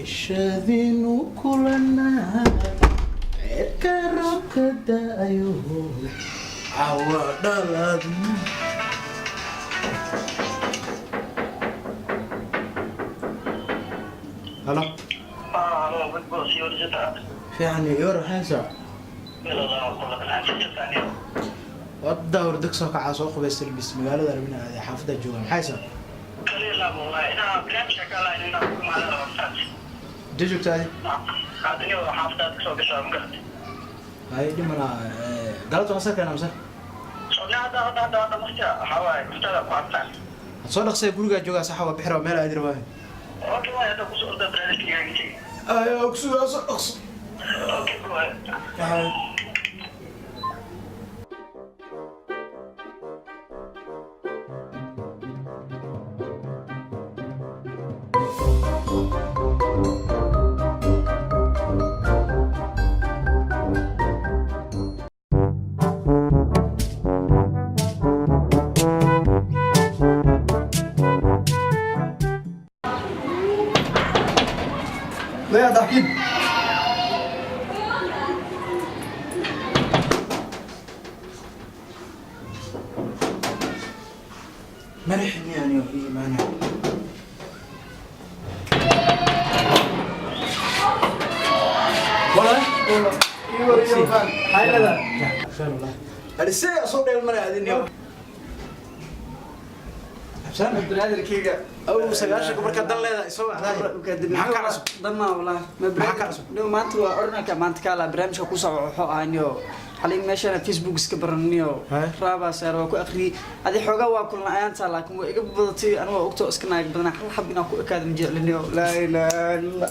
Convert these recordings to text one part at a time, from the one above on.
عشادين وكلنا كرك دايو عوض الأدنى هلا هلا بتبص يورجتها يعني يور حاسة لا لا والله انا شفتها الدور دكسو كعاسوق بس البس مقالة دربنا هذه حافظة جوا حاسة لا والله انا بريم شكلها اننا نقوم على الوقت جوجو تاني هذني حافظة دكسو كسر مقالة هاي دي مرة قالت وصلت كنا مسا لا هذا مشجع حواي مشترك وعطان صار قصي بقولك جوا صح وبحر ومال أدري وين اوكي هذا كسر ده بريم يعني شيء أيوة أقصد اوكي كويس لا ضحكين مرحني يعني في معنى والله ايوه هاي لا ان شاء الله الساعه صوت المرأة هذه اليوم حسام عبد القادر كيكا او سغاشك marka dan leedahay soo wacday dama walahi ma barnaamij loo maanta waa ornaka maanta kala barnaamijka ku soo wuxuu ahaaniyo xalin meeshana Facebook iska baraniyo raaba saar waa ku akhri adi xogaa waa kulna ayaanta laakiin waa iga badatay aniga ogto iska naag badan hal xab inaan ku ekaado majeeliniyo la ilaaha illa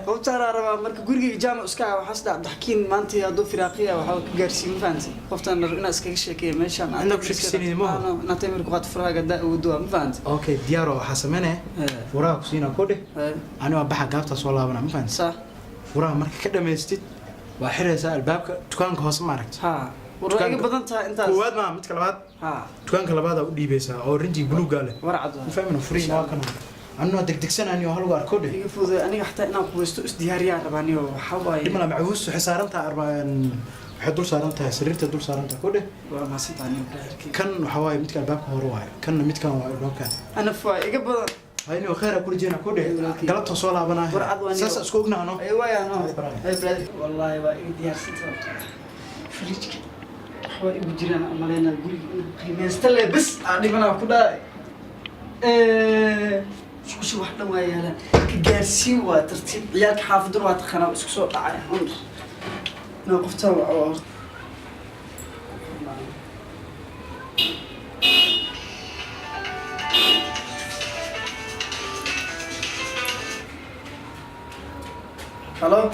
qoftaan raba marka guriga jaamac iska waxa saddex daxkiin maanta haduu firaaqiya waxa ka gaarsiin faanti qoftaan ina iska sheekay meeshan ina ku sheekaysiinay ma ana taymir ku qad furaaga daa uu doo ma faanti okay diyaaro waxa sameynaa furaa ku siina koodhe ani waa baxa gaabta soo laabana ma faanti sax furaa marka ka dhameystid waa xiraysaa albaabka dukaanka hoos ma aragtay ha waraa iga badan tahay intaas koowaad ma midka labaad ha dukaanka labaad u dhiibaysaa oo rinji buluug gaale warcad ma fahmin furiin waa kana أنا دقدقسنا هل هو أركوده يفوز أنا حتى أنا قويستو استدياريا رباني وحواي لما معوس حسارنتها أربعين حدول سارنتها سريرته دول سارنتها كوده وما سنتاني كان حواي متك الباب هرواي كان متك الباب كان أنا فاي قبل هاي وخير كل جينا كوده قلبت صولا بناه ساس اسكوقنا أنا أيوة يا نو أي بلاد والله وإديار سنتها فريج حواي بجيران أمالنا الجري قيمة استلى بس أنا بنا كودا شو واحدة وياها كجارسي وترتيب عيالك حافظ روات خنا وسكسو دعاي عمر نوقفت وعوار هلو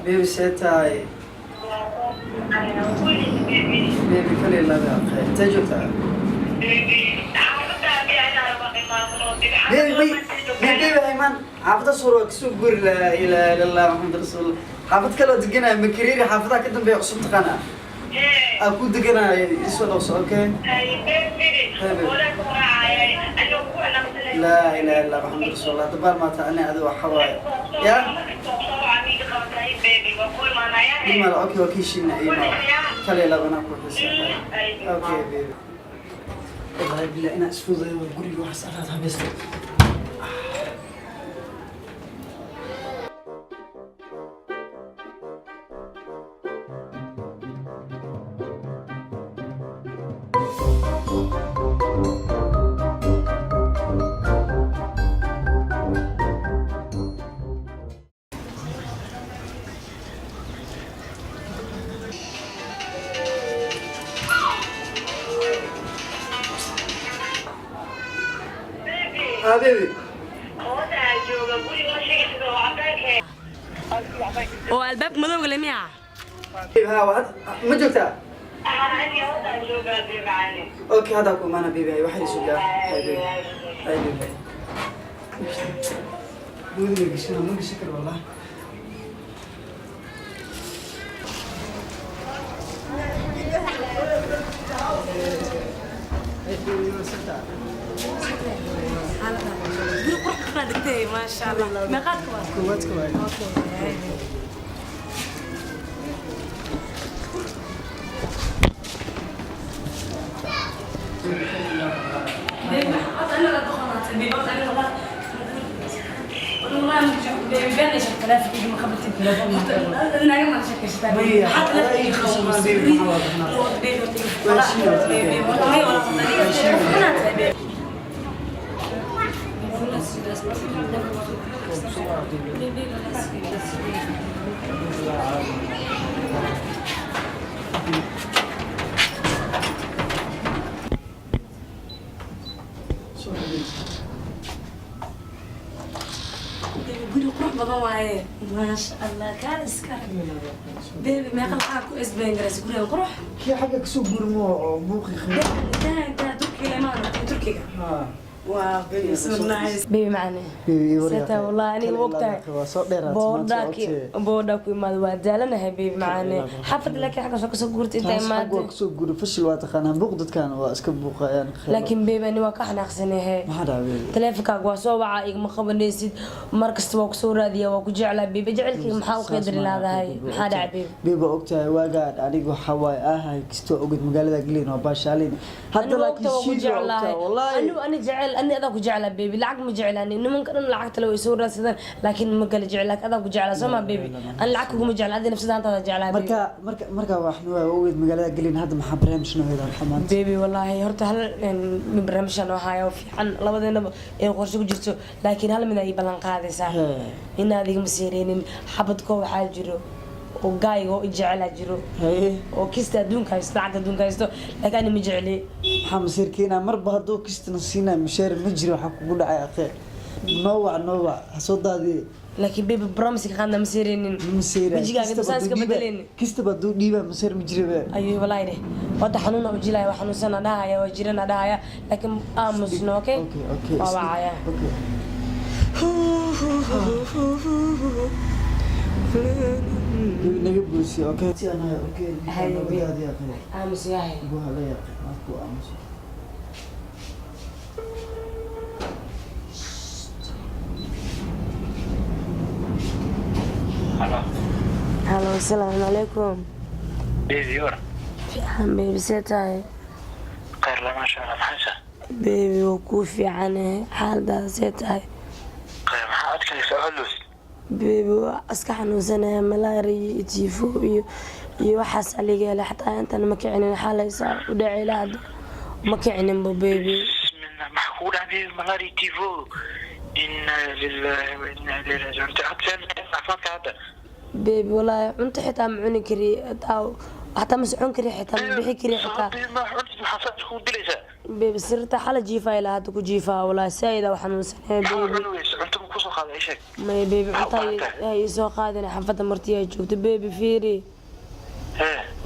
بيبي سيتاي بيبي كلي لا بخير تجوتا بيبي ايمن حافظه صوره كسو غور لا اله الا الله محمد رسول الله حافظ كلا دقنا مكريري حافظها كدن بي عصب تقنا اكو دقنا يسودوس اوكي لا اله الا الله محمد رسول الله دبال ما تعني ادو حواي يا ما اوكي اوكي شينا ايما كلا لا بنا كويس اوكي بيبي والله بالله انا اسفوز وقولي له حسراتها بس حبيبي oo albaab madowga leh miya ها واحد ما جبتها اوكي هذا اكو معنا بيبي واحد يسوق حبيبي حبيبي بودي قشنا مو بشكل والله ما دكتي ما شاء الله ما قاد كواتك واي guri qurux badan waaye maasha allah kaan iska beebi meeqa lacag ku isbeen garaysa guriga qurux كي حاجة كسو برمو بوقي خير inta turkiga ma turkiga waa so nice beebi macne seta wallahi aniga waqtiga booda ku imaad waa daalanahay beebi macne xafad laakiin xaga soo kasoo guurtay inta imaad كسو غور فشل waa taqaanaa buuq dadkan waa iska buuqayaan laakiin beebi ani waa ka xanaaqsanahay teleefankaaga waa soo waca igama qabanaysid markasta waa ku soo raadiyaa waa ku jeclaa beebi jecelkii maxaa u qeydari laadahay maxaa dhacay beebi beebi ogtahay waagaan anigu waxa waay ahay kisto ogid magaalada Gleen oo baashaalin hadda laakiin shii wallahi ani jecel ani adaa ku jeclaa beebi lacag ma jeclaani nimanka dhan lacagta la way soo raadsadaan laakiin ma kala jeclaa adaa ku jeclaa soo ma beebi ani lacag kuma jeclaa adii nafsadaantada jeclaa marka waxna waa ogid magaalada Gleen hadda maxaa barnaamij noo heedan xamaan beebi wallahi horta hal barnaamij aan hayo fiican labadeennaba ee qorshe ku jirto laakiin hal mid ay balan qaadaysaa in adiga ma seereenin xabadko waxaa jiro oo gaaygo jecela jiro oo kista adduunka haysto lacag adduunka haysto laakiin ma jecli waxaa masiirkeena marba hadduu kistana siinay mushaar ma jiro waxa kugu dhacay akhay noowac soo daadii laakiin beebi promise ka qaadna ma seereenin wajigaaga misaas ka bedeleen kista baduu dhiiba mushaar ma jiro ayuu wallahi wada xanuuna u jilay wax xanuunsana dhahaya waa jirana dhahaya laakiin aamusno okay waa wacaya naga buusi okay tiana okay aamus yahay buu halaya ku aamus Hello, assalamu alaikum. Baby, ورا. في عم بيبي سيتاي. خير لا ما شاء الله محسن. بيبي وكوفي عنه حال ده سيتاي. خير ما حد كان يسألوس. بيبي أسكح حنوسنا ملاري تيفو يوحس عليه لا حتى أنت أنا مكعني حالة يسار وداعي لهذا مكعني بيبي. بسم الله محكول عليه ملاري تيفو. إنا لله وإنا إليه راجعون. حتى عفاك هذا. بيبي والله أنت حتى معوني كري أو حتى مسعون كري حتى بحي كري حتى. ما حنت حصلت خو دليسة. بيبي صرت حالة جيفا إلى هاتك جيفا ولا سيدة وحنوسنا بيبي. أنت مكوسو هذا إيش هيك؟ ما بيبي حتى يسوق هذا حفظة مرتيه شوفت بيبي فيري.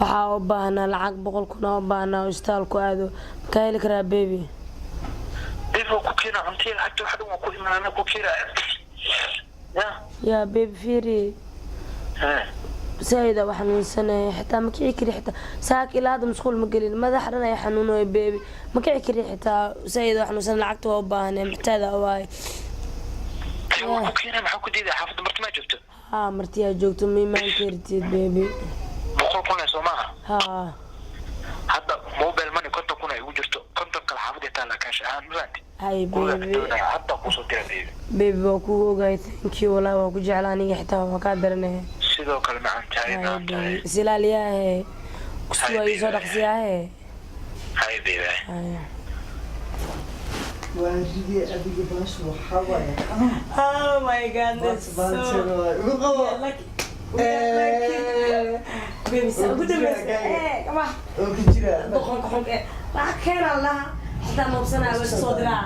waxaa u baahnaa lacag 100 kun oo baahnaa istaalku aado ka heli karaa baby baby ku kina cuntii lacagta waxa dhan ku imaana ku kira ya baby fiiri sayda waxaan nuusanay xitaa ma kici kari xitaa saak ilaa hadda masquul ma gelin madax dhan ay xanuunayo baby ma kici kari xitaa sayda waxaan nuusan lacagta waa u baahnaa maxtaada waay ku kina maxaa ku diiday xaafadda marti ma joogto martiyaa joogto ma imaan kartid baby boqol kun soo maaha hadda mobile money konton kun ay ugu jirto konton kala xaafadda taala kaash ahaan maanta hay baby hadda ku soo tira baby waa ku ogaay thank you wala waa ku jeclaan aniga xitaa waa ka daranay sidoo kale macaan tahay silaaliyahay kusoo soo dhaqsiyahay hay baby وهذه أبيك باش وحوايا. Oh my goodness. Baby, so good to see. Come on. وكتير. دخل لا كان الله حتى ما وصلنا بالصدرة.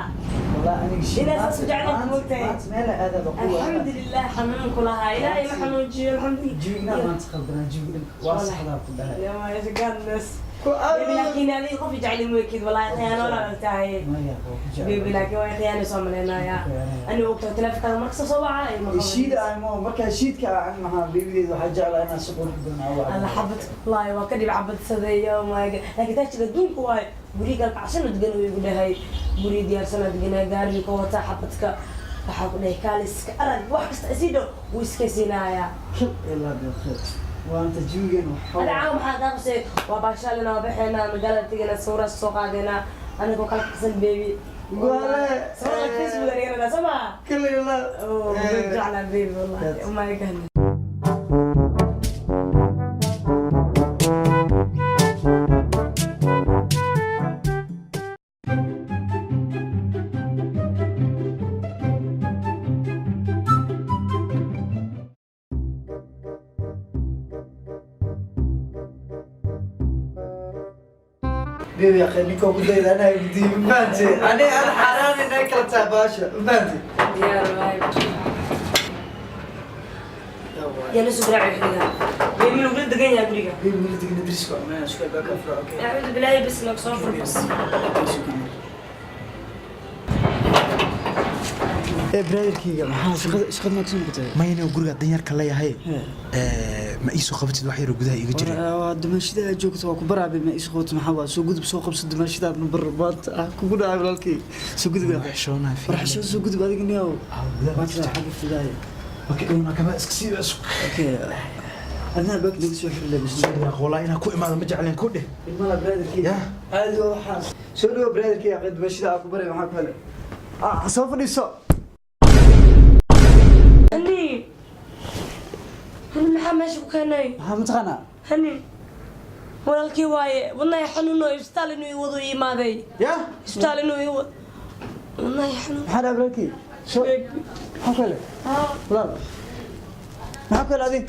والله أنا شيء. إذا سجعنا بموتين. ما هذا بقول. الحمد لله حنون كلها إلهي ما حنون جي الحمد لله. جينا ما تخبرنا جينا واصح لا كلها. يا ما يتقنص. لكن هذه خوف يجعلني موكيد والله خيانة ولا بتاعي. بيبي لكن وين خيانة صملنا يا. أنا وقت تلفت أنا مركز صباعة. الشيء ده أنا مركز الشيء كعن مع بيبي ذو حاجة على أنا سكون حبنا. أنا حبت والله وكذي بعبد صدية وما لكن تاش تقدون كواي بريق عشان تقولوا يقول هاي بريد يا سنة تقولنا قاري كوتا حبتك waxaa ku dhahay kaaliska arag wax kasta isiidho wuu iska siinayaa ilaa bilkhayr waanta jiwigeen ada caawa maxaa kaa qusay waa baashaalina waa baxeynaa magaalada tegana sawiraas soo qaadeynaa anigoo kala kasan beebi sawirada facebook anigana sama kalila jeclaa beebi wallahi oh my god بيبي يا اخي نيكو بدي انا بدي فهمتي انا حرامي ناكل تاع باشا فهمتي يا الله يا ناس براعي حقيقة بيبي لو قلت دقيقة يا بريقة بيبي اللي تقدر ندرسكم انا شوي باك افرا اوكي اعوذ بالله بس لك صفر بس ايه برادر كيغا ما شقد ما كسون قتاي ما ينو غرغا دنيارka leeyahay ma iisoo qabatid wax yar gudaha iga jiray waa dumashada joogto waa ku baraabay ma iisoo qoto maxaa waa soo gudub soo qabso dumashada abna bar baad kugu dhaay walaalkii soo gudub xishoonaa farxasho soo gudub adiga niyow waa jira xaq fidaay okay una kama iska sii isku okay adna baak diga soo xirlay ya qola ina ku imaado ma jecleen ku dheh ilmaha brother kiga aad waxa soo dhaw brother kiga qad dumashada ku baray maxaa kale soo fadhiiso هني هني محمد شو كاني ها متقنا هني walaalkii waaye wadnahay xanuuno isbitaal inuu ii wado ii imaaday يا isbitaal inuu ii wado wadnahay xanuun حدا بركي شو حكله ها لا ما حكله هذه